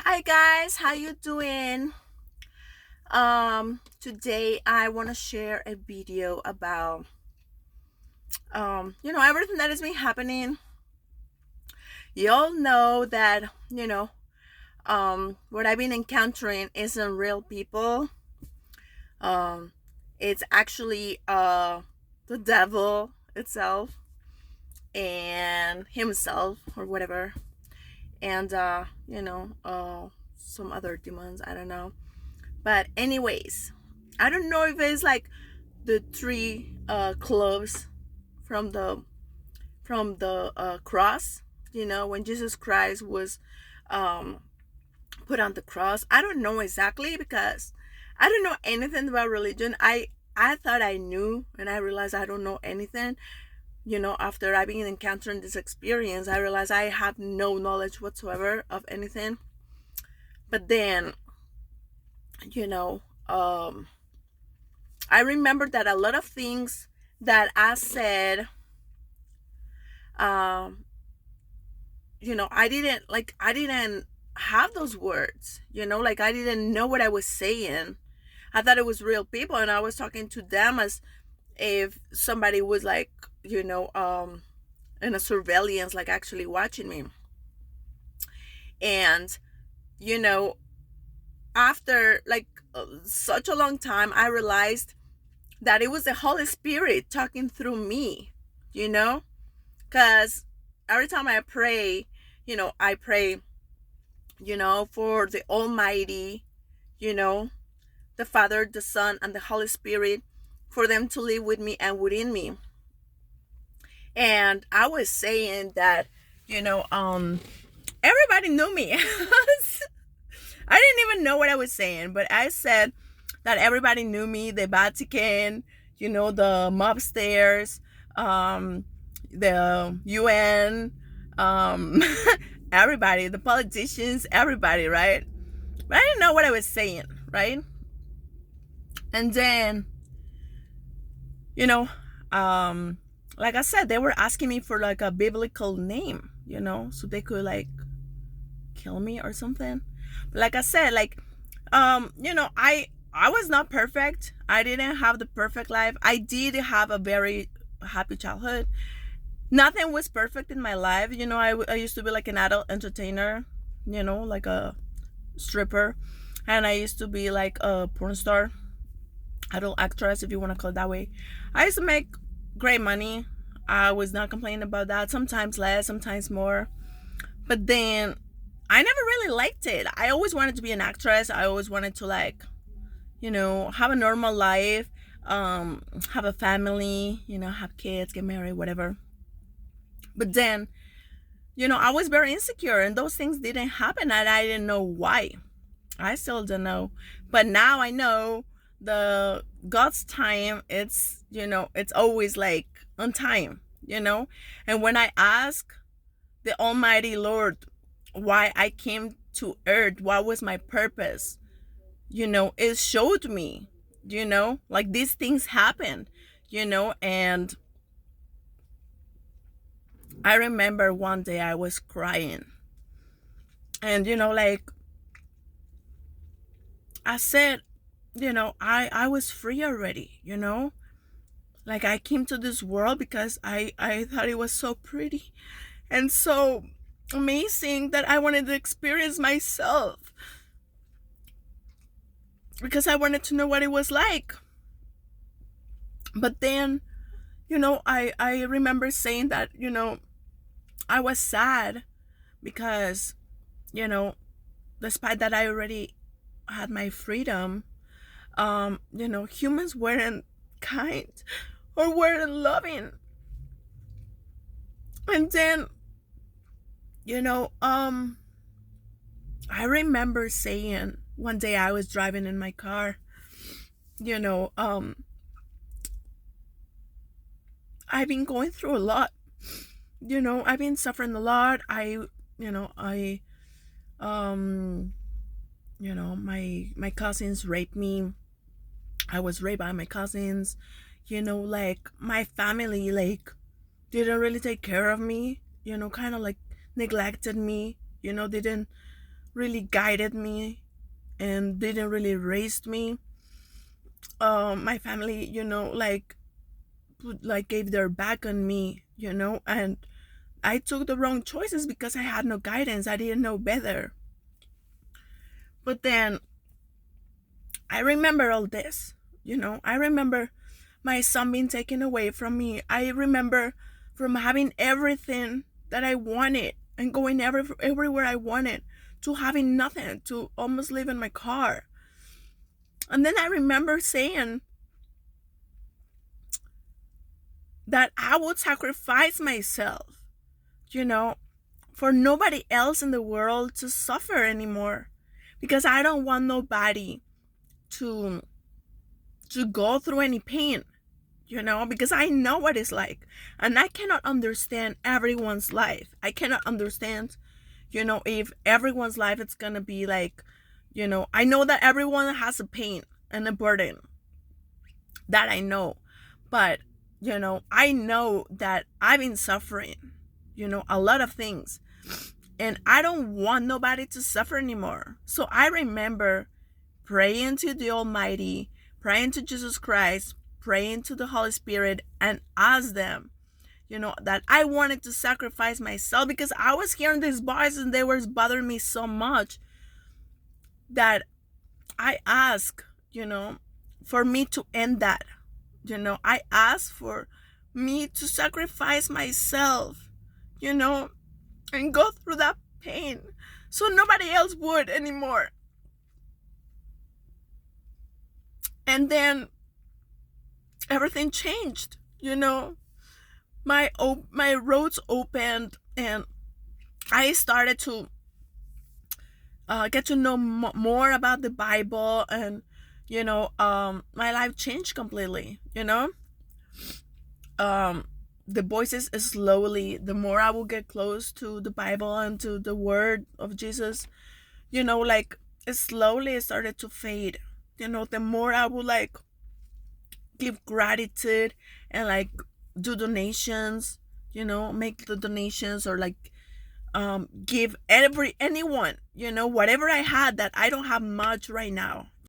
Hi guys, how you doing? Today I want to share a video about everything that has been happening. You all know that, what I've been encountering isn't real people. Um it's actually the devil itself and himself or whatever. And some other demons, I don't know. But anyways, I don't know if it's like the three cloves from the cross. When Jesus Christ was um, put on the cross. I don't know exactly because I don't know anything about religion. I thought I knew, and I realized I don't know anything. After I've been encountering this experience, I realized I have no knowledge whatsoever of anything. But then, you know, um, I remember that a lot of things that I said, um, I didn't have those words, like I didn't know what I was saying. I thought it was real people, and I was talking to them as if somebody was like, in a surveillance, like actually watching me. And, you know, after like such a long time, I realized that it was the Holy Spirit talking through me, you know? Because every time I pray, I pray, for the Almighty, you know, the Father, the Son, and the Holy Spirit, for them to live with me and within me. And I was saying that, everybody knew me. I didn't even know what I was saying, but I said that everybody knew me, the Vatican, the mobsters, the UN, um, everybody, the politicians, everybody, right? But I didn't know what I was saying, right? And then, you know, um, like I said, they were asking me for like a biblical name, so they could like kill me or something. But like I said, like, I was not perfect. I didn't have the perfect life. I did have a very happy childhood. Nothing was perfect in my life. I used to be like an adult entertainer, like a stripper. And I used to be like a porn star, adult actress, if you want to call it that way. I used to make great money. I was not complaining about that. Sometimes less, sometimes more. But then I never really liked it. I always wanted to be an actress. I always wanted to like, have a normal life, have a family, have kids, get married, whatever. But then, I was very insecure and those things didn't happen and I didn't know why. I still don't know. But now I know the God's time, it's always like on time, And when I ask the Almighty Lord why I came to earth, what was my purpose, it showed me, like these things happened, and I remember one day I was crying. And like I said, I was free already, like I came to this world because I thought it was so pretty and so amazing that I wanted to experience myself because I wanted to know what it was like. But then, I remember saying that, I was sad because, you know, despite that I already had my freedom, humans weren't kind or weren't loving. And then, you know, um, I remember saying one day I was driving in my car, you know, um, I've been going through a lot. I've been suffering a lot. You know, I, um, my cousins raped me. I was raped by my cousins. Like my family, like didn't really take care of me. Kind of like neglected me. Didn't really guided me and didn't really raise me. My family, like gave their back on me, and I took the wrong choices because I had no guidance. I didn't know better. But then I remember all this, I remember my son being taken away from me. I remember from having everything that I wanted and going everywhere I wanted to having nothing, to almost live in my car. And then I remember saying that I would sacrifice myself, for nobody else in the world to suffer anymore, because I don't want nobody to go through any pain, because I know what it's like, and I cannot understand everyone's life. I cannot understand, if everyone's life it's gonna be like, I know that everyone has a pain and a burden, that I know, but I know that I've been suffering, a lot of things, and I don't want nobody to suffer anymore. So I remember praying to the Almighty, praying to Jesus Christ, praying to the Holy Spirit, and ask them, that I wanted to sacrifice myself, because I was hearing these voices and they were bothering me so much that I asked, for me to end that. I asked for me to sacrifice myself, and go through that pain so nobody else would anymore. And then everything changed, my roads opened, and I started to get to know more about the Bible, and my life changed completely. The voices slowly, the more I will get close to the Bible and to the word of Jesus, like slowly it started to fade. The more I would like give gratitude and like do donations, make the donations, or like give anyone, whatever I had, that I don't have much right now,